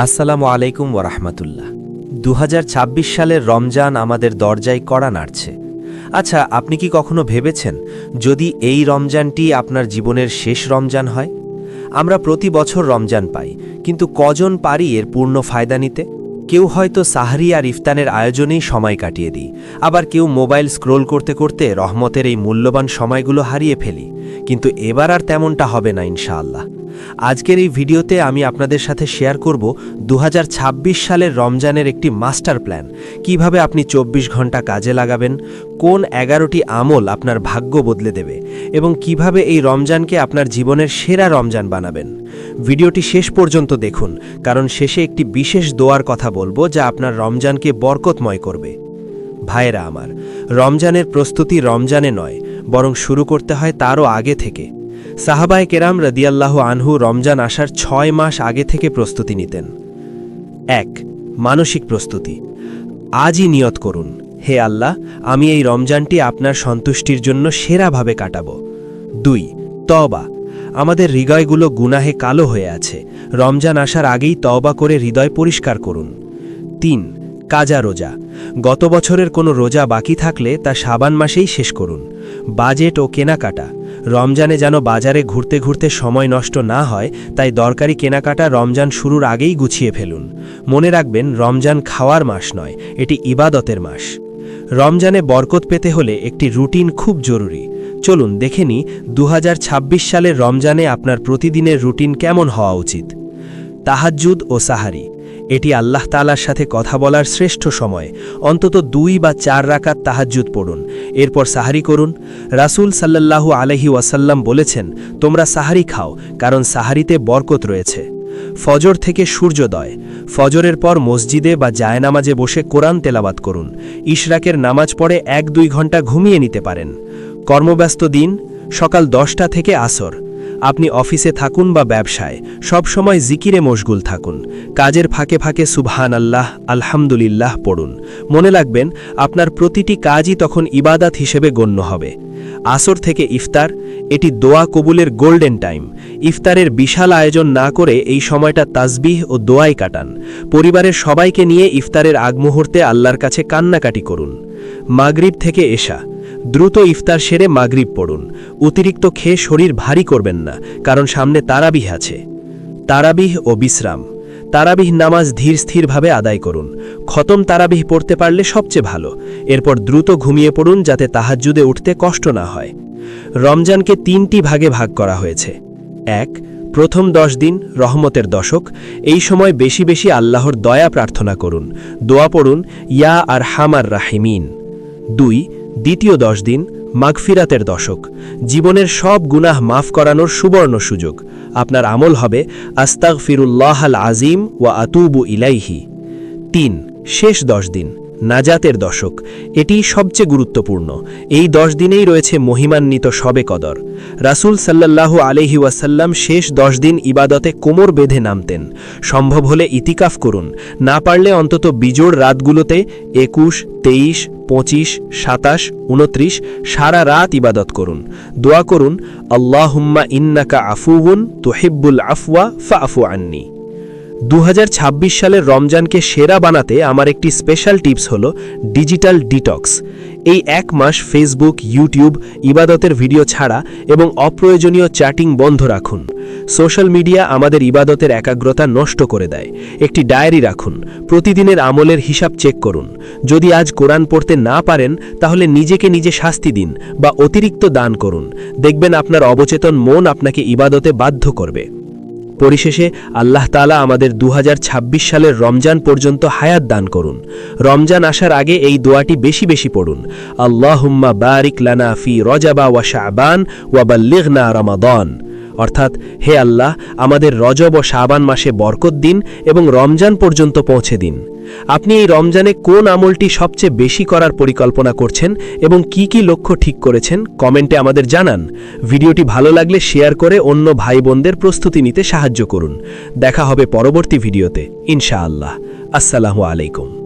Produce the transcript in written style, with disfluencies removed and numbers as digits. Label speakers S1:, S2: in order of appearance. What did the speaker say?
S1: আসসালামু আলাইকুম ওরহমতুল্লাহ। ২০২৬ সালের রমজান আমাদের দরজায় কড়া নাড়ছে। আচ্ছা, আপনি কি কখনো ভেবেছেন যদি এই রমজানটি আপনার জীবনের শেষ রমজান হয়? আমরা প্রতি বছর রমজান পাই, কিন্তু কজন পারি এর পূর্ণ ফায়দা নিতে? কেউ হয়তো সাহরি আর ইফতারের আয়োজনেই সময় কাটিয়ে দিই, আবার কেউ মোবাইল স্ক্রোল করতে করতে রহমতের এই মূল্যবান সময়গুলো হারিয়ে ফেলি। কিন্তু এবার আর তেমনটা হবে না ইনশাআল্লাহ। আজকের এই ভিডিওতে আমি আপনাদের সাথে শেয়ার করব ২০২৬ সালের রমজানের একটি মাস্টার প্ল্যান, কিভাবে আপনি ২৪ ঘন্টা কাজে লাগাবেন, কোন ১১টি আমল আপনার ভাগ্য বদলে দেবে, এবং কিভাবে এই রমজানকে আপনার জীবনের সেরা রমজান বানাবেন। ভিডিওটি শেষ পর্যন্ত দেখুন, কারণ শেষে একটি বিশেষ দোয়ার কথা বলবো যা আপনার রমজানকে বরকতময় করবে। ভাইয়েরা আমার, রমজানের প্রস্তুতি রমজানে নয়, বরং শুরু করতে হয় তারও আগে থেকে। সাহাবায়ে কেরাম রাদিয়াল্লাহু আনহু রমজান আসার ৬ মাস আগে থেকে প্রস্তুতি নিতেন। ১. মানসিক প্রস্তুতি। আজই নিয়ত করুন, হে আল্লাহ, আমি এই রমজানটি আপনার সন্তুষ্টির জন্য সেরাভাবে কাটাব। ২. তওবা। আমাদের হৃদয়গুলো গুনাহে কালো হয়ে আছে, রমজান আসার আগেই তওবা করে হৃদয় পরিষ্কার করুন। ৩. কাজা রোজা। গত বছরের কোনো রোজা বাকি থাকলে তা শাবান মাসেই শেষ করুন। বাজেট ও কেনাকাটা। রমজানে যেন বাজারে ঘুরতে ঘুরতে সময় নষ্ট না হয়, তাই দরকারি কেনাকাটা রমজান শুরুর আগেই গুছিয়ে ফেলুন। মনে রাখবেন, রমজান খাওয়ার মাস নয়, এটি ইবাদতের মাস। রমজানে বরকত পেতে হলে একটি রুটিন খুব জরুরি। চলুন দেখে নিই ২০২৬ সালের রমজানে আপনার প্রতিদিনের রুটিন কেমন হওয়া উচিত। তাহাজ্জুদ ও সাহারি। এটি আল্লাহ তাআলার সাথে কথা বলার শ্রেষ্ঠ সময়। অন্তত ২ বা ৪ রাকাত তাহাজ্জুদ পড়ুন, এরপর সাহারি করুন। রাসূল সাল্লাল্লাহু আলাইহি ওয়াসাল্লাম বলেছেন, তোমরা সাহারি খাও, কারণ সাহারিতে বরকত রয়েছে। ফজর থেকে সূর্যোদয়। ফজরের পর মসজিদে বা জায়নামাজে বসে কোরআন তেলাওয়াত করুন। ইশরাকের নামাজ পড়ে ১-২ ঘন্টা ঘুমিয়ে নিতে পারেন। কর্মব্যস্ত দিন, সকাল ১০টা থেকে আসর। আপনি অফিসে থাকুন বা ব্যবসায়, সব সময় জিকিরে মশগুল থাকুন। কাজের ফাঁকে ফাঁকে সুবহানাল্লাহ, আলহামদুলিল্লাহ পড়ুন। মনে রাখবেন, আপনার প্রতিটি কাজই তখন ইবাদাত হিসেবে গণ্য হবে। আসর থেকে ইফতার। এটি দোয়া কবুলের গোল্ডেন টাইম। ইফতারের বিশাল আয়োজন না করে এই সময়টা তাসবিহ ও দোয়াই কাটান। পরিবারের সবাইকে নিয়ে ইফতারের আগ মুহূর্তে আল্লাহর কাছে কান্নাকাটি করুন। মাগরিব থেকে এশা। দ্রুত ইফতার সেরে মাগরিব পড়ুন। অতিরিক্ত খেয়ে শরীর ভারী করবেন না, কারণ সামনে তারাবিহ আছে। তারাবিহ ও বিশ্রাম। তারাবিহ নামাজ ধীর স্থিরভাবে আদায় করুন। খতম তারাবিহ পড়তে পারলে সবচেয়ে ভালো। এরপর দ্রুত ঘুমিয়ে পড়ুন, যাতে তাহাজ্জুদে উঠতে কষ্ট না হয়। রমজানকে 3টি ভাগে ভাগ করা হয়েছে। ১. প্রথম 10 দিন, রহমতের দশক। এই সময় বেশি বেশি আল্লাহর দয়া প্রার্থনা করুন। দোয়া পড়ুন, ইয়া আরহামার রাহিমিন। ২. দ্বিতীয় 10 দিন, মাগফিরাতের দশক। জীবনের সব গুনাহ মাফ করানোর সুবর্ণ সুযোগ। আপনার আমল হবে আস্তাগফিরুল্লাহাল আজিম ওয়া আতুবু ইলাইহি। ৩. শেষ 10 দিন, নাজাতের দশক। এটি সবচেয়ে গুরুত্বপূর্ণ। এই 10 দিনেই রয়েছে মহিমান্বিত শবে কদর। রাসূল সাল্লাল্লাহু আলাইহি ওয়াসাল্লাম শেষ 10 দিন ইবাদতে কোমর বেঁধে নামতেন। সম্ভব হলে ইতিকাফ করুন, না পারলে অন্তত বিজোড় রাতগুলোতে ২১, ২৩, ২৫, ২৭, ২৯ সারা রাত ইবাদত করুন। দোয়া করুন, আল্লাহুম্মা ইন্নাকা আফুউন তুহিব্বুল আফওয়া ফাআফু আন্নি। ২০২৬ সালের রমজানকে সেরা বানাতে আমার একটি স্পেশাল টিপস হলো ডিজিটাল ডিটক্স। এই 1 মাস ফেসবুক, ইউটিউব, ইবাদতের ভিডিও ছাড়া এবং অপ্রয়োজনীয় চ্যাটিং বন্ধ রাখুন। সোশ্যাল মিডিয়া আমাদের ইবাদতের একাগ্রতা নষ্ট করে দেয়। একটি ডায়েরি রাখুন, প্রতিদিনের আমলের হিসাব চেক করুন। যদি আজ কোরআন পড়তে না পারেন, তাহলে নিজেকে নিজে শাস্তি দিন বা অতিরিক্ত দান করুন। দেখবেন আপনার অবচেতন মন আপনাকে ইবাদতে বাধ্য করবে। পরিশেষে আল্লাহ তাআলা আমাদের ২০২৬ সালের রমজান পর্যন্ত হায়াত দান করুন। রমজান আসার আগে এই দোয়াটি বেশি বেশি পড়ুন, আল্লাহুম্মা বারিক লানা ফি রজাবা ওয়া শাবান ওয়া বাল্লিগনা রমাদান। অর্থাৎ, হে আল্লাহ, আমাদের রজব ও শাবান মাসে বরকত দিন এবং রমজান পর্যন্ত পৌঁছে দিন। আপনি এই রমজানে কোন আমলটি সবচেয়ে বেশি করার পরিকল্পনা করছেন এবং কি কি লক্ষ্য ঠিক করেছেন, কমেন্টে আমাদের জানান। ভিডিওটি ভালো লাগলে শেয়ার করে অন্য ভাই বোনদের প্রস্তুতি নিতে সাহায্য করুন। দেখা হবে পরবর্তী ভিডিওতে ইনশাআল্লাহ। আসসালামু আলাইকুম।